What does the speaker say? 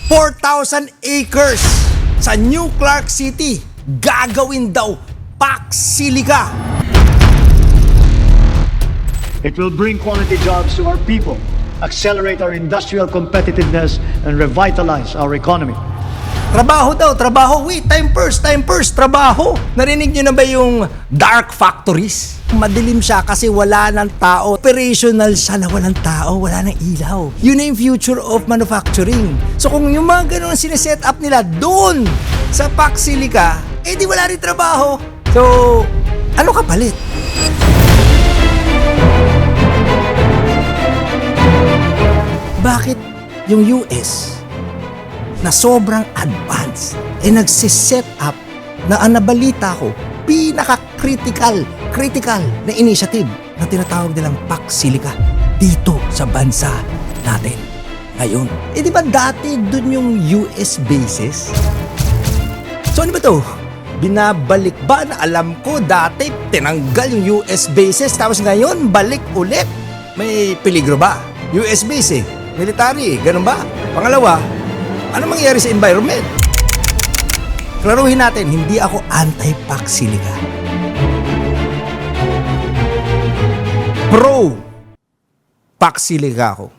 4,000 acres sa New Clark City. Gagawin daw Pax Silica. It will bring quality jobs to our people, accelerate our industrial competitiveness, and revitalize our economy. Trabaho daw, trabaho. Wait, time first, trabaho. Narinig nyo na ba yung dark factories? Madilim siya kasi wala ng tao. Operational siya na walang tao, wala ng ilaw. Yun na yung future of manufacturing. So kung yung mga ganun sineset up nila doon sa Pax Silica, eh di wala rin trabaho. So, ano kapalit? Bakit yung US na sobrang advanced nagsiset up na nabalita ko pinaka-critical na initiative na tinatawag nilang Pax Silica dito sa bansa natin ngayon. Di ba dati dun yung US bases? So ano ba to? Binabalik ba na alam ko dati tinanggal yung US bases tapos ngayon balik ulit? May peligro ba? US base military, ganun ba? Pangalawa, ano mangyayari sa environment? Klaruhin natin, hindi ako anti-Pax Silica. Pro Pax Silica ako.